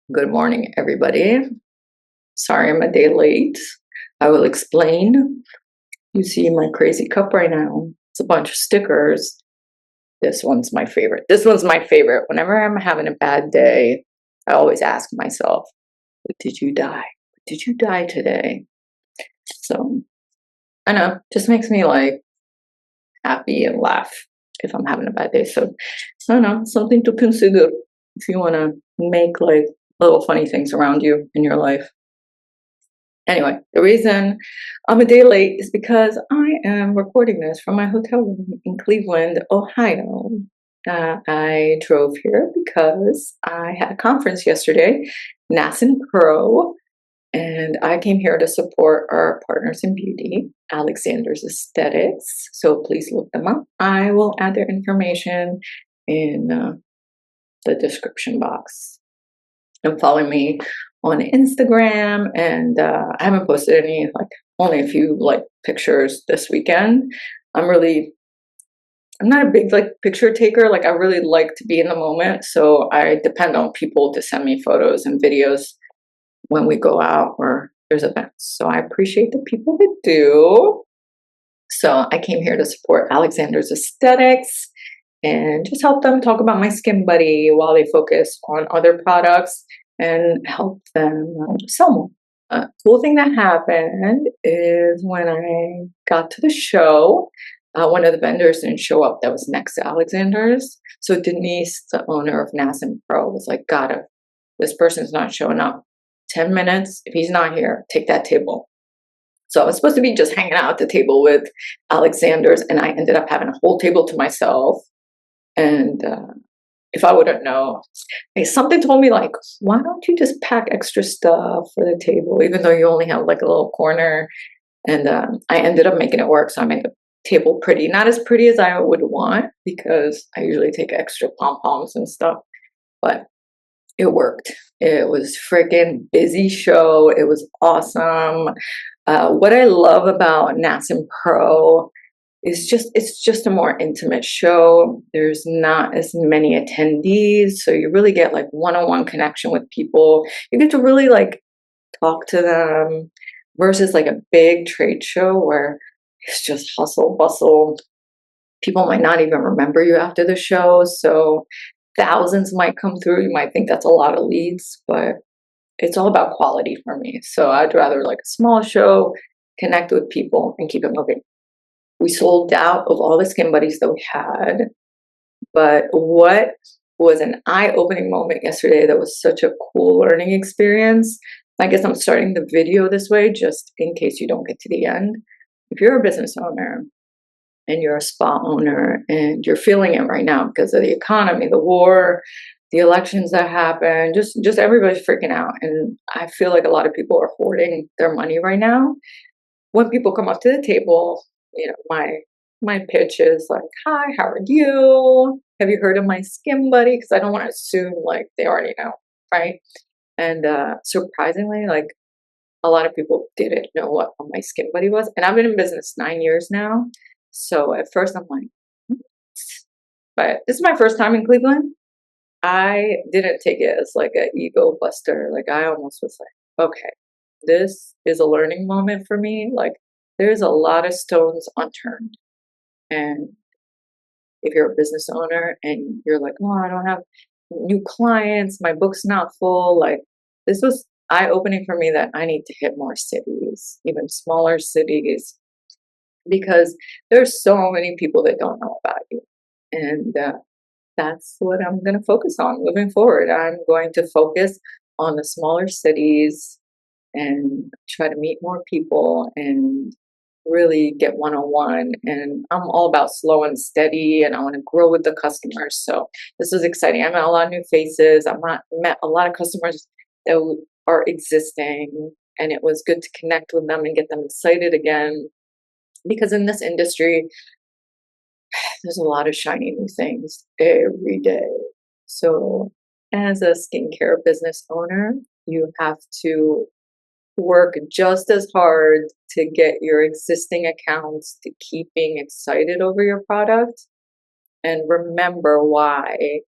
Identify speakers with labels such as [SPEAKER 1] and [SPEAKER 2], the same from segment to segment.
[SPEAKER 1] Good morning, everybody. Sorry I'm a day late. I will explain. You see my crazy cup right now. It's a bunch of stickers. This one's my favorite. This one's my favorite. Whenever I'm having a bad day, I always ask myself, what did you die? What did you die today? So I know, just makes me like happy and laugh if I'm having a bad day. So I don't know, something to consider if you want to make like little funny things around you in your life. Anyway, the reason I'm a day late is because I am recording this from my hotel room in Cleveland, Ohio. I drove here because I had a conference yesterday, NASN Pro, and I came here to support our partners in beauty, Alexander's Aesthetics. So please look them up. I will add their information in the description box. And follow me on Instagram, and I haven't posted any, like only a few like pictures this weekend. I'm not a big like picture taker. Like I really like to be in the moment, so I depend on people to send me photos and videos when we go out or there's events. So I appreciate the people that do. So I came here to support Alexander's Aesthetics and just help them talk about my Skin Buddy while they focus on other products and help them sell more. Cool thing that happened is when I got to the show, one of the vendors didn't show up that was next to Alexander's. So Denise, the owner of NASM Pro, was like, "Gotta, this person's not showing up. 10 minutes. If he's not here, take that table." So I was supposed to be just hanging out at the table with Alexander's, and I ended up having a whole table to myself. And if I would have known, like, something told me like, why don't you just pack extra stuff for the table, even though you only have like a little corner? And I ended up making it work. So I made the table pretty, not as pretty as I would want because I usually take extra pom poms and stuff, but it worked. It was freaking busy show. It was awesome. What I love about NASM Pro it's just a more intimate show. There's not as many attendees, so you really get like one-on-one connection with people. You get to really like talk to them versus like a big trade show where it's just hustle bustle. People might not even remember you after the show, so thousands might come through. You might think that's a lot of leads, but it's all about quality for me. So I'd rather like a small show, connect with people, and keep it moving. We sold out of all the Skin Buddies that we had. But what was an eye-opening moment yesterday that was such a cool learning experience. I guess I'm starting the video this way just in case you don't get to the end. If you're a business owner and you're a spa owner and you're feeling it right now because of the economy, the war, the elections that happen, just everybody's freaking out. And I feel like a lot of people are hoarding their money right now. When people come up to the table, my pitch is like, "Hi, how are you? Have you heard of my Skin Buddy?" Because I don't want to assume like they already know, right? And surprisingly, like a lot of people didn't know what my Skin Buddy was, and I've been in business 9 years now. So at first I'm like, "Hmm?" But this is my first time in Cleveland. I didn't take it as like an ego buster. Like I almost was like, okay, this is a learning moment for me. Like there's a lot of stones unturned. And if you're a business owner and you're like, oh, I don't have new clients, my book's not full, like this was eye opening for me that I need to hit more cities, even smaller cities, because there's so many people that don't know about you. And that's what I'm going to focus on moving forward. I'm going to focus on the smaller cities and try to meet more people and really get one on one. And I'm all about slow and steady, and I want to grow with the customers. So this is exciting. I met a lot of new faces. Met a lot of customers that are existing, and it was good to connect with them and get them excited again. Because in this industry, there's a lot of shiny new things every day. So, as a skincare business owner, you have to work just as hard to get your existing accounts to keep being excited over your product and remember why,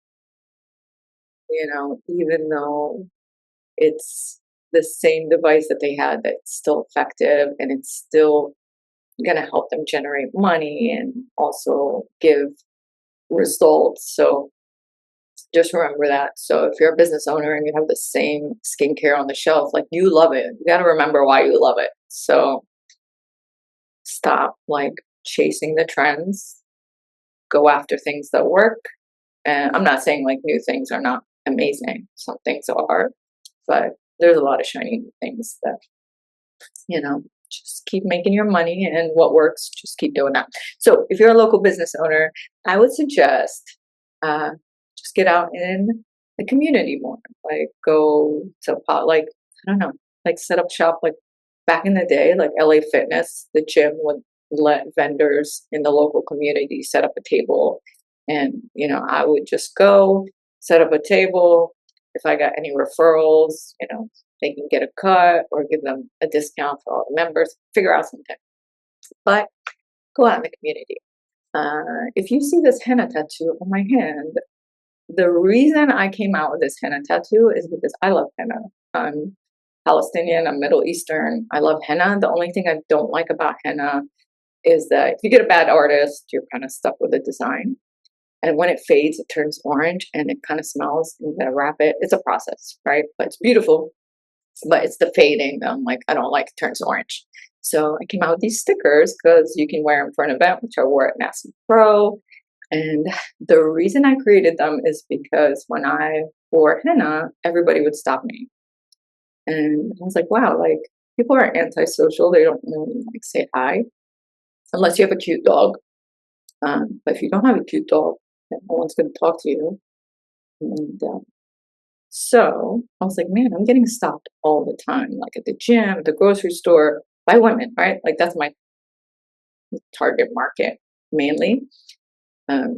[SPEAKER 1] even though it's the same device that they had that's still effective, and it's still going to help them generate money and also give results. So just remember that. So if you're a business owner and you have the same skincare on the shelf, like you love it, you got to remember why you love it. So stop like chasing the trends, go after things that work. And I'm not saying like new things are not amazing. Some things are, but there's a lot of shiny things that, just keep making your money, and what works, just keep doing that. So if you're a local business owner, I would suggest just get out in the community more. Like go to like, I don't know, like set up shop. Like back in the day, like LA Fitness, the gym would let vendors in the local community set up a table, and I would just go set up a table. If I got any referrals, they can get a cut or give them a discount for all the members. Figure out something, but go out in the community. If you see this henna tattoo on my hand, the reason I came out with this henna tattoo is because I love henna. I'm Palestinian, I'm Middle Eastern. I love henna. The only thing I don't like about henna is that if you get a bad artist, you're kind of stuck with the design. And when it fades, it turns orange and it kind of smells. You gotta wrap it. It's a process, right? But it's beautiful. But it's the fading that I'm like, I don't like it turns orange. So I came out with these stickers because you can wear them for an event, which I wore at NASA Pro. And the reason I created them is because when I wore henna, everybody would stop me. And I was like, wow, like people are antisocial. They don't really like say hi unless you have a cute dog. But if you don't have a cute dog, then no one's going to talk to you. And so I was like, man, I'm getting stopped all the time, like at the gym, the grocery store, by women, right? Like that's my target market mainly.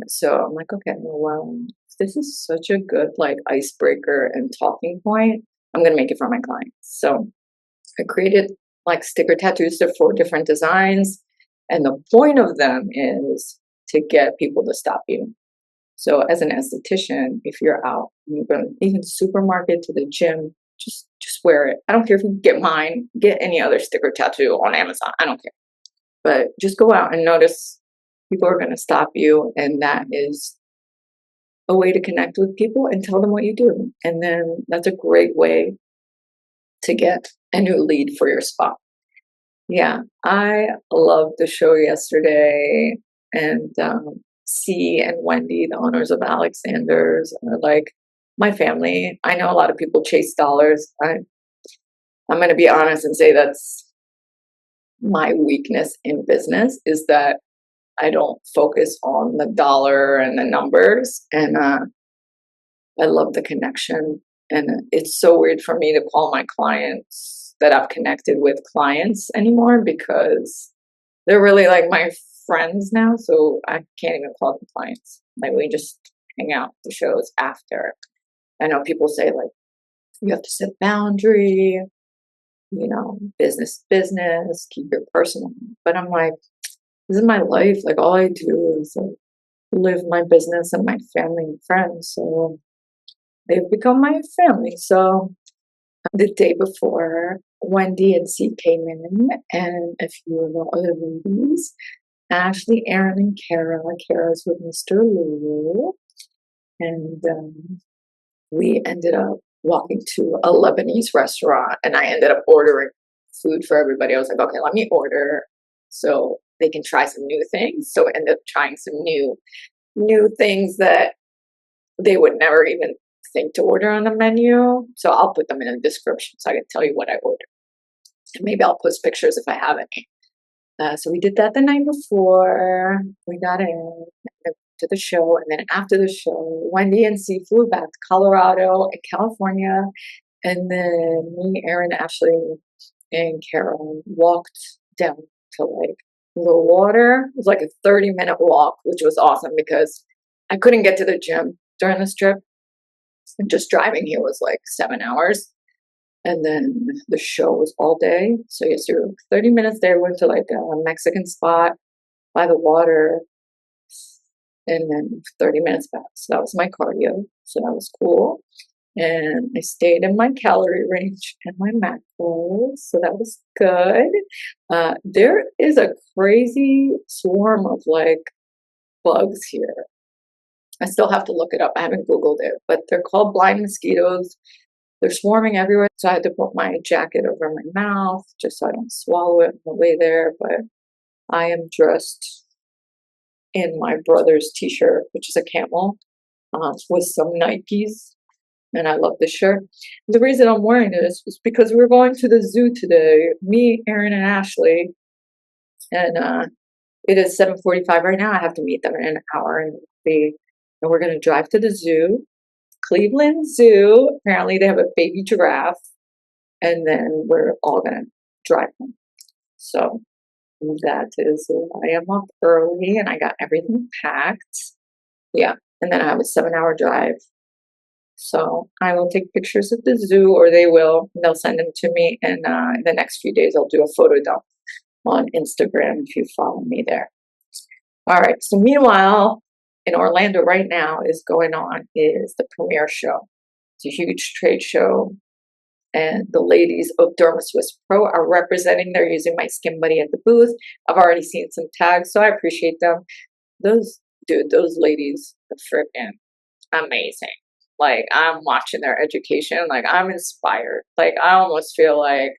[SPEAKER 1] So I'm like, okay, well, this is such a good like icebreaker and talking point. I'm gonna make it for my clients. So I created like sticker tattoos. They're 4 different designs, and the point of them is to get people to stop you. So as an esthetician, if you're out and you're going even supermarket to the gym, just wear it. I don't care if you get mine, get any other sticker tattoo on Amazon. I don't care. But just go out and notice people are going to stop you, and that is a way to connect with people and tell them what you do. And then that's a great way to get a new lead for your spot. Yeah, I loved the show yesterday, and C and Wendy, the owners of Alexander's, are like my family. I know a lot of people chase dollars. I'm going to be honest and say that's my weakness in business, is that I don't focus on the dollar and the numbers. And I love the connection. And it's so weird for me to call my clients that I've connected with clients anymore, because they're really like my friends now. So I can't even call them clients. Like we just hang out the shows after. I know people say like, you have to set boundary, business, keep your personal. But I'm like, this is my life. Like all I do is like, live my business and my family and friends. So they've become my family. So the day before, Wendy and C came in, and a few of the other ladies, Ashley, Aaron, and Kara. Kara's with Mr. Lulu. And we ended up walking to a Lebanese restaurant, and I ended up ordering food for everybody. I was like, okay, let me order so they can try some new things. So I ended up trying some new things that they would never even think to order on the menu. So I'll put them in the description so I can tell you what I ordered. And maybe I'll post pictures if I have any. So we did that the night before. We got in to the show, and then after the show, Wendy and C flew back to Colorado and California, and then me, Aaron, Ashley, and Carol walked down to like the water. It was like a 30-minute walk, which was awesome because I couldn't get to the gym during this trip. And just driving here was like 7 hours. And then the show was all day. So yes, you're 30 minutes there, went to like a Mexican spot by the water, and then 30 minutes back. So that was my cardio. So that was cool. and I stayed in my calorie range and my macros, so that was good. There is a crazy swarm of like bugs here. I still have to look it up. I haven't Googled it, but they're called blind mosquitoes. They're swarming everywhere, so I had to put my jacket over my mouth just so I don't swallow it on the way there. But I am dressed in my brother's t-shirt, which is a camel, with some Nikes, and I love this shirt. The reason I'm wearing this is because we're going to the zoo today, me, Aaron, and Ashley, and it is 7:45 right now. I have to meet them in an hour, and we're gonna drive to the zoo, Cleveland Zoo. Apparently, they have a baby giraffe, and then we're all gonna drive home. So that is why I am up early, and I got everything packed. Yeah, and then I have a 7-hour drive. So I will take pictures of the zoo, or they will. They'll send them to me, and in the next few days, I'll do a photo dump on Instagram if you follow me there. All right. So meanwhile, in Orlando right now is going on is the premiere show. It's a huge trade show, and the ladies of DermaSwiss Pro are representing. They're using my Skin Buddy at the booth. I've already seen some tags, so I appreciate them. Those ladies are freaking amazing. Like, I'm watching their education, like I'm inspired. Like, I almost feel like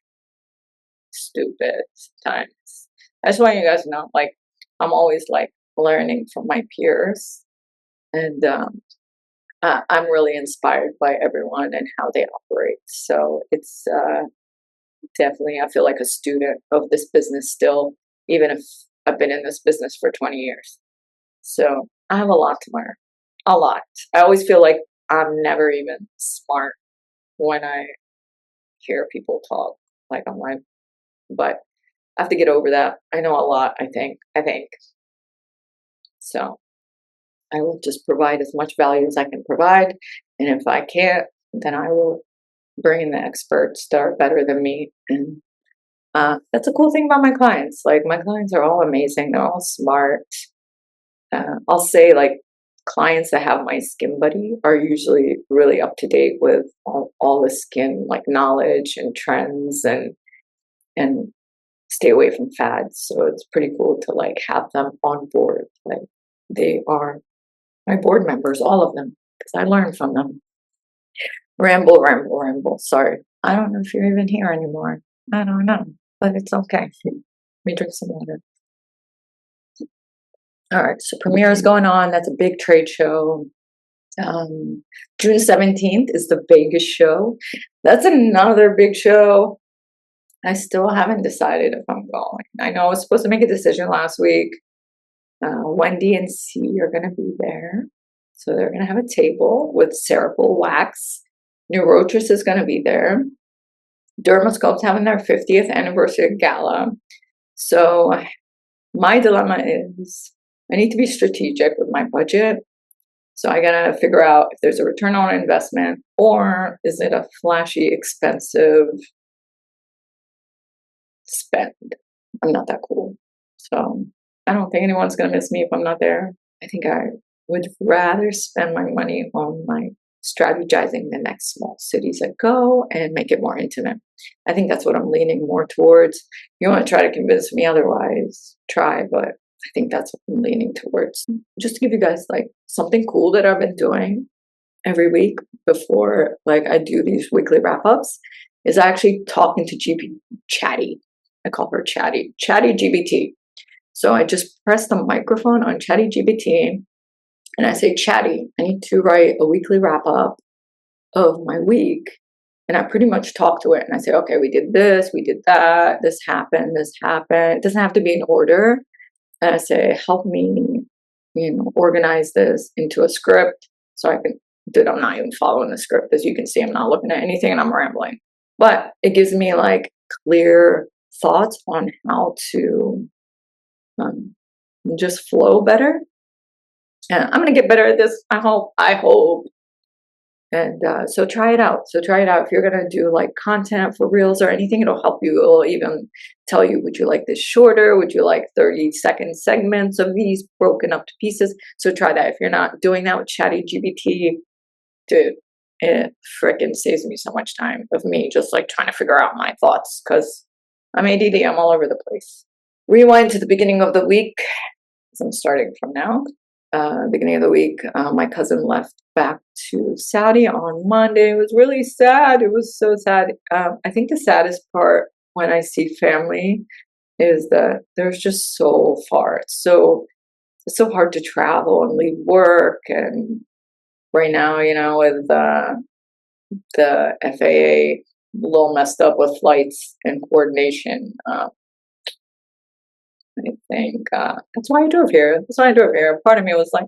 [SPEAKER 1] stupid sometimes. I just want you guys to know, like, I'm always like learning from my peers, and I'm really inspired by everyone and how they operate. So it's definitely, I feel like a student of this business still, even if I've been in this business for 20 years. So I have a lot to learn, a lot. I always feel like I'm never even smart when I hear people talk like online, but I have to get over that. I know a lot, I think. So I will just provide as much value as I can provide. And if I can't, then I will bring in the experts that are better than me. And that's a cool thing about my clients. Like, my clients are all amazing. They're all smart. I'll say, like, clients that have my Skin Buddy are usually really up to date with all the skin, like, knowledge and trends, and stay away from fads. So it's pretty cool to like have them on board. Like, they are my board members, all of them, because I learned from them. Ramble. Sorry. I don't know if you're even here anymore. I don't know, but it's okay. Let me drink some water. All right, so premiere is going on. That's a big trade show. June 17th is the Vegas show. That's another big show. I still haven't decided if I'm going. I know I was supposed to make a decision last week. Wendy and C are going to be there. So they're going to have a table with Cerebral Wax. Neurotress is going to be there. Dermoscope's having their 50th anniversary gala. So my dilemma is I need to be strategic with my budget. So I got to figure out if there's a return on investment, or is it a flashy, expensive spend? I'm not that cool. So I don't think anyone's going to miss me if I'm not there. I think I would rather spend my money on my strategizing the next small cities I go and make it more intimate. I think that's what I'm leaning more towards. You want to try to convince me otherwise, try, but I think that's what I'm leaning towards. Just to give you guys like something cool that I've been doing every week before like I do these weekly wrap-ups is actually talking to Chatty. I call her Chatty GBT. So I just press the microphone on Chatty GBT and I say, Chatty, I need to write a weekly wrap-up of my week. And I pretty much talk to it and I say, okay, we did this, we did that, this happened. It doesn't have to be in order. And I say, help me, organize this into a script so I can, that I'm not even following the script. As you can see, I'm not looking at anything and I'm rambling. But it gives me like clear thoughts on how to just flow better. And I'm going to get better at this. I hope. And so try it out. If you're going to do like content for reels or anything, it'll help you. It'll even tell you, would you like this shorter? Would you like 30-second segments of these broken up to pieces? So try that. If you're not doing that with Chatty GBT, dude, it freaking saves me so much time of me just like trying to figure out my thoughts because I'm ADD, I'm all over the place. Rewind to the beginning of the week, as I'm starting from now. Beginning of the week, my cousin left back to Saudi on Monday. It was really sad. It was so sad. I think the saddest part when I see family is that they're just so far. It's so hard to travel and leave work. And right now, with the FAA a little messed up with flights and coordination. I think that's why I drove here. That's why I drove here. Part of me was like,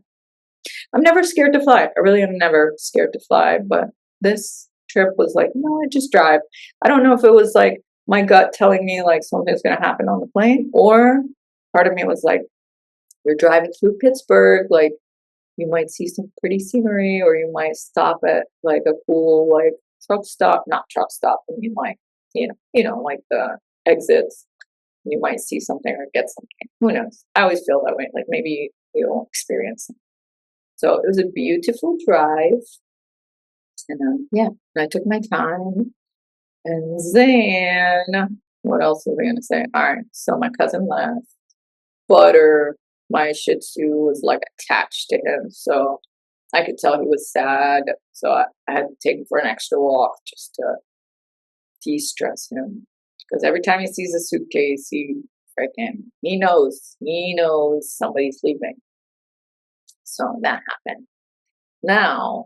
[SPEAKER 1] I'm never scared to fly. I really am never scared to fly. But this trip was like, no, I just drive. I don't know if it was like my gut telling me like something's going to happen on the plane, or part of me was like, we're driving through Pittsburgh. Like, you might see some pretty scenery, or you might stop at like a cool like truck stop, not truck stop. I mean, like like the exits. You might see something or get something. Who knows? I always feel that way. Like maybe you'll experience it. So it was a beautiful drive, and yeah, and I took my time. And then what else was I gonna say? All right, so my cousin left. Butter, my Shih Tzu, was like attached to him, so I could tell he was sad. So I had to take him for an extra walk just to de-stress him. Because every time he sees a suitcase, he knows somebody's leaving. So that happened. Now,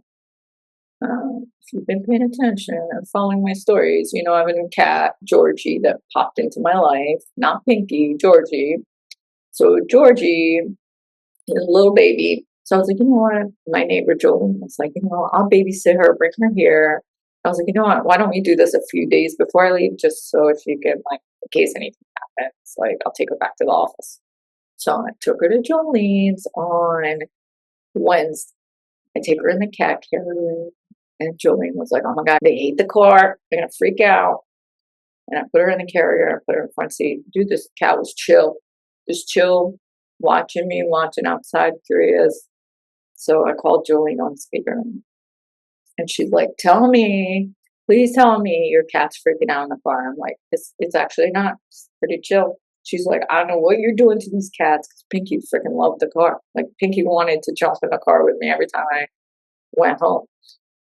[SPEAKER 1] if you've been paying attention and following my stories, I have a new cat, Georgie, that popped into my life. Not Pinky, Georgie. So Georgie is a little baby. So I was like, you know what? My neighbor Jolene was like, I'll babysit her, bring her here. I was like, you know what? Why don't we do this a few days before I leave, just so if you can, like, in case anything happens, like, I'll take her back to the office. So I took her to Jolene's on Wednesday. I take her in the cat carrier, and Jolene was like, oh my God, they hate the car. They're going to freak out. And I put her in the carrier, I put her in the front seat. Dude, this cat was just chill, watching me, watching outside, curious. So I called Jolene on speaker, and she's like, please tell me your cat's freaking out in the car. I'm like, it's actually not. It's pretty chill. She's like, I don't know what you're doing to these cats, because Pinky freaking loved the car. Like, Pinky wanted to jump in the car with me every time I went home.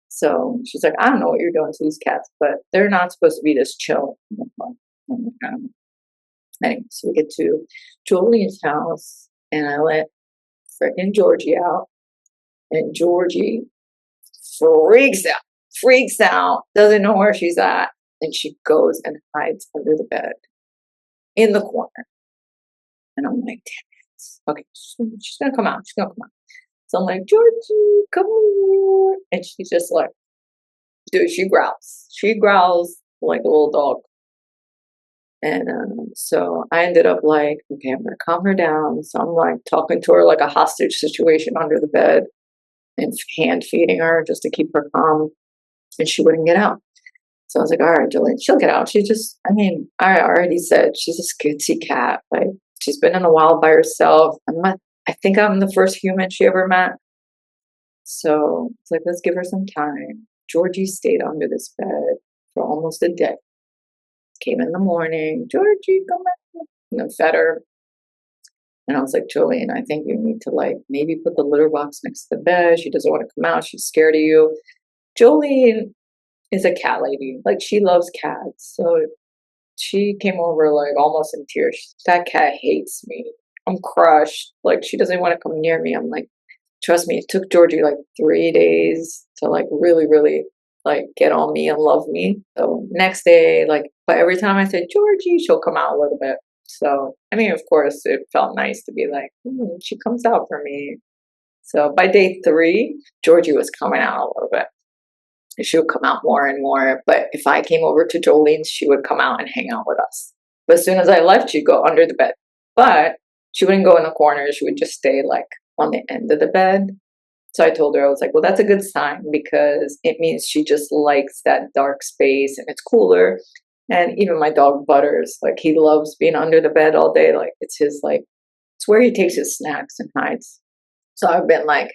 [SPEAKER 1] So she's like, I don't know what you're doing to these cats, but they're not supposed to be this chill in the car. Anyway, so we get to Jolene's house, and I let freaking Georgie out, and Georgie freaks out, doesn't know where she's at, and she goes and hides under the bed in the corner. And I'm like, damn it. Okay, she's gonna come out. So I'm like, Georgie, come here. And she's just like, dude, she growls. She growls like a little dog. And so I ended up like, okay, I'm gonna calm her down. So I'm like talking to her like a hostage situation under the bed and hand feeding her just to keep her calm. And she wouldn't get out. So I was like, all right, Jolene, she'll get out. I already said she's a scaredy cat. Like, she's been in the wild by herself. I think I'm the first human she ever met. So it's like, let's give her some time. Georgie stayed under this bed for almost a day. Came in the morning, Georgie, come back. Fed her. And I was like, Jolene, I think you need to like maybe put the litter box next to the bed. She doesn't want to come out. She's scared of you. Jolene is a cat lady. Like, she loves cats. So she came over like almost in tears. That cat hates me. I'm crushed. Like, she doesn't want to come near me. I'm like, trust me, it took Georgie like 3 days to like really, really like get on me and love me. So next day, like, but every time I said Georgie, she'll come out a little bit. So, of course, it felt nice to be like, she comes out for me. So by day 3, Georgie was coming out a little bit. She would come out more and more. But if I came over to Jolene's, she would come out and hang out with us. But as soon as I left, she'd go under the bed. But she wouldn't go in the corner. She would just stay like on the end of the bed. So I told her, I was like, well, that's a good sign, because it means she just likes that dark space and it's cooler. And even my dog Butters, like, he loves being under the bed all day. Like, it's his, like, it's where he takes his snacks and hides. So I've been like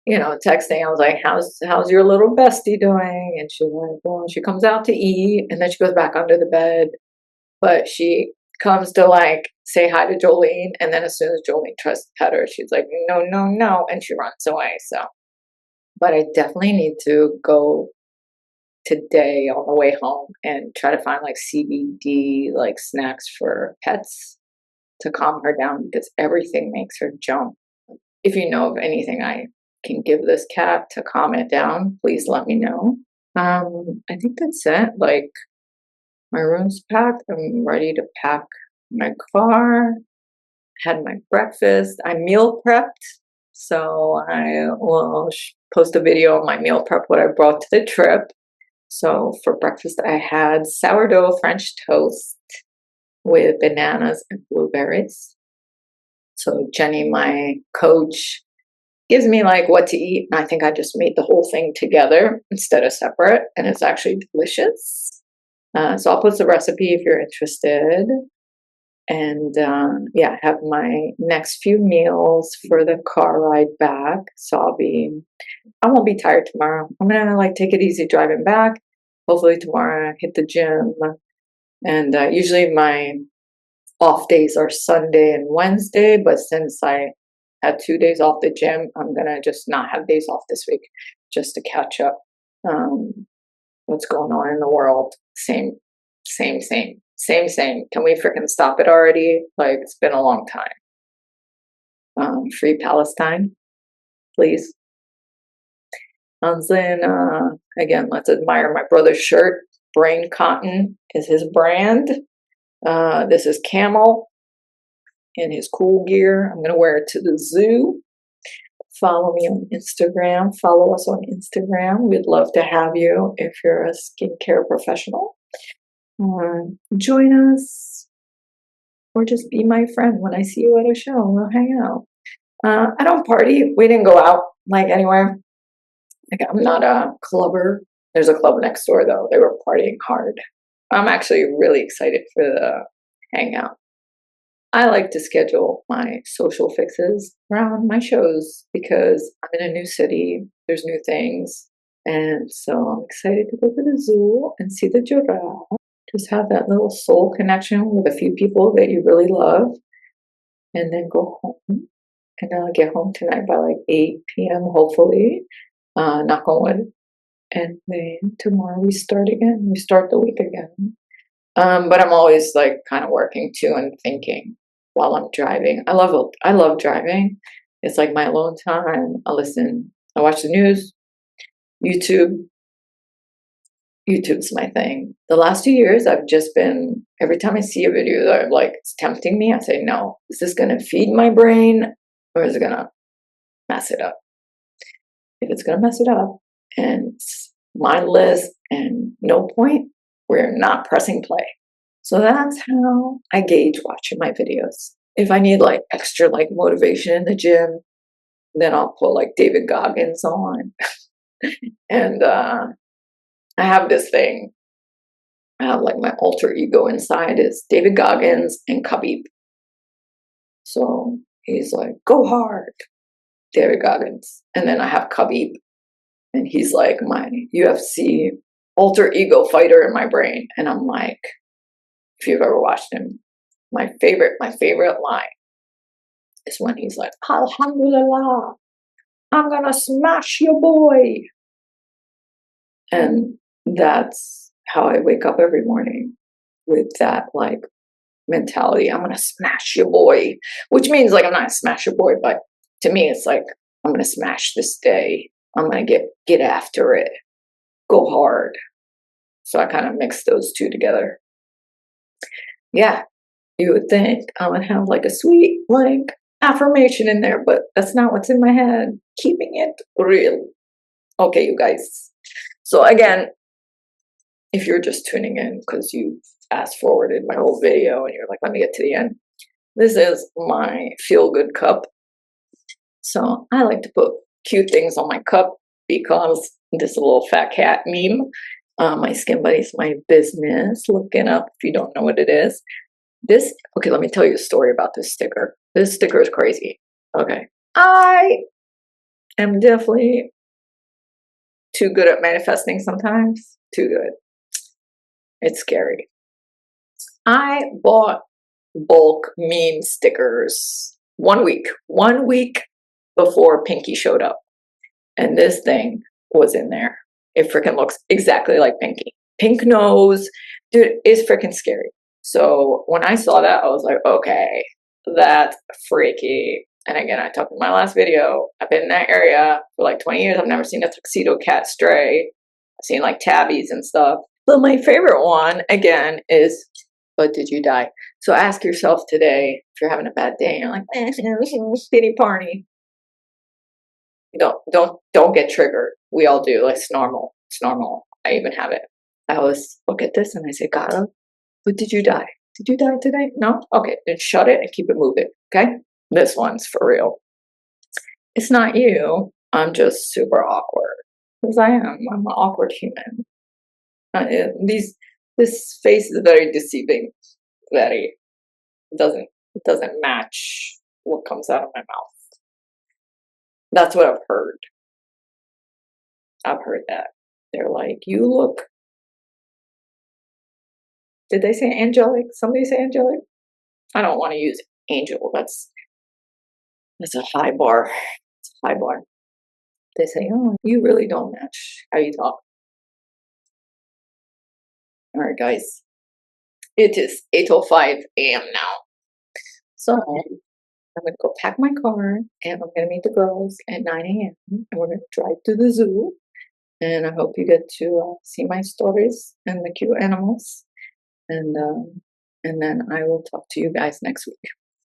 [SPEAKER 1] texting. I was like, how's your little bestie doing? And she's like, well, she comes out to eat and then she goes back under the bed. But she comes to like say hi to Jolene, and then as soon as Jolene tries to pet her, she's like, no, no, no, and she runs away. So, but I definitely need to go today on the way home and try to find like CBD like snacks for pets to calm her down because everything makes her jump. If you know of anything I can give this cat to calm it down, please let me know. I think that's it. Like, my room's packed. I'm ready to pack my car. Had my breakfast. I meal prepped. So I will post a video of my meal prep, what I brought to the trip. So for breakfast, I had sourdough French toast with bananas and blueberries. So Jenny, my coach, gives me like what to eat. And I think I just made the whole thing together instead of separate. And it's actually delicious. So I'll post the recipe if you're interested. And yeah, have my next few meals for the car ride back. So I won't be tired tomorrow. I'm gonna like take it easy driving back. Hopefully tomorrow I hit the gym. And usually my off days are Sunday and Wednesday, but since I had 2 days off the gym, I'm gonna just not have days off this week just to catch up. What's going on in the world? Same. Can we freaking stop it already? Like, it's been a long time. Free Palestine, please. And then, again, let's admire my brother's shirt. Brain Cotton is his brand. This is camel in his cool gear. I'm going to wear it to the zoo. Follow me on Instagram. Follow us on Instagram. We'd love to have you if you're a skincare professional. Join us or just be my friend when I see you at a show. We'll hang out. I don't party. We didn't go out like anywhere. Like, I'm not a clubber. There's a club next door though. They were partying hard. I'm actually really excited for the hangout. I like to schedule my social fixes around my shows because I'm in a new city. There's new things. And so I'm excited to go to the zoo and see the giraffe. Just have that little soul connection with a few people that you really love. And then go home. And I'll get home tonight by like 8 p.m. hopefully. Knock on wood. And then tomorrow we start again. We start the week again. But I'm always like kind of working too and thinking while I'm driving. I love driving. It's like my alone time. I watch the news, YouTube's my thing. The last 2 years I've just been, every time I see a video that I'm like, it's tempting me, I say, no, is this gonna feed my brain or is it gonna mess it up? If it's gonna mess it up and it's mindless and no point, we're not pressing play. So that's how I gauge watching my videos. If I need like extra like motivation in the gym, then I'll put like David Goggins on. And I have this thing. I have like my alter ego inside is David Goggins and Khabib. So he's like, go hard, David Goggins. And then I have Khabib. And he's like my UFC alter ego fighter in my brain. And I'm like, if you've ever watched him, my favorite line is when he's like, Alhamdulillah, I'm gonna smash your boy. And that's how I wake up every morning, with that like mentality. I'm gonna smash your boy, which means like I'm not gonna smash your boy, but to me it's like I'm gonna smash this day. I'm gonna get after it, go hard. So I kind of mix those two together. Yeah, you would think I would have like a sweet like affirmation in there, but that's not what's in my head. Keeping it real. Okay, you guys. So again, if you're just tuning in because you fast forwarded my whole video and you're like, let me get to the end. This is my feel good cup. So I like to put cute things on my cup because this little fat cat meme. My Skin Buddy's my business. Look it up if you don't know what it is. Okay, let me tell you a story about this sticker. This sticker is crazy. Okay. I am definitely too good at manifesting sometimes. Too good. It's scary. I bought bulk meme stickers 1 week before Pinky showed up. And this thing was in there. It freaking looks exactly like Pinky. Pink nose. Dude, it's freaking scary. So when I saw that, I was like, okay, that's freaky. And again, I talked in my last video, I've been in that area for like 20 years. I've never seen a tuxedo cat stray. I've seen like tabbies and stuff. But my favorite one, again, is, but did you die? So ask yourself today, if you're having a bad day, you're like, pity party. Don't get triggered. We all do. It's normal. It's normal. I even have it. I always look at this and I say, Gara, but did you die? Did you die today? No? Okay, then shut it and keep it moving. Okay? This one's for real. It's not you. I'm just super awkward. Because I am. I'm an awkward human. This face is very deceiving. Very it doesn't match what comes out of my mouth. That's what I've heard. I've heard that. They're like, you look. Did they say angelic? Somebody say angelic? I don't want to use angel. That's a high bar. It's a high bar. They say, oh, you really don't match how you talk. All right, guys. It is 8:05 a.m. now. So I'm going to go pack my car and I'm going to meet the girls at 9 a.m. and we're going to drive to the zoo. And I hope you get to see my stories and the cute animals. And then I will talk to you guys next week.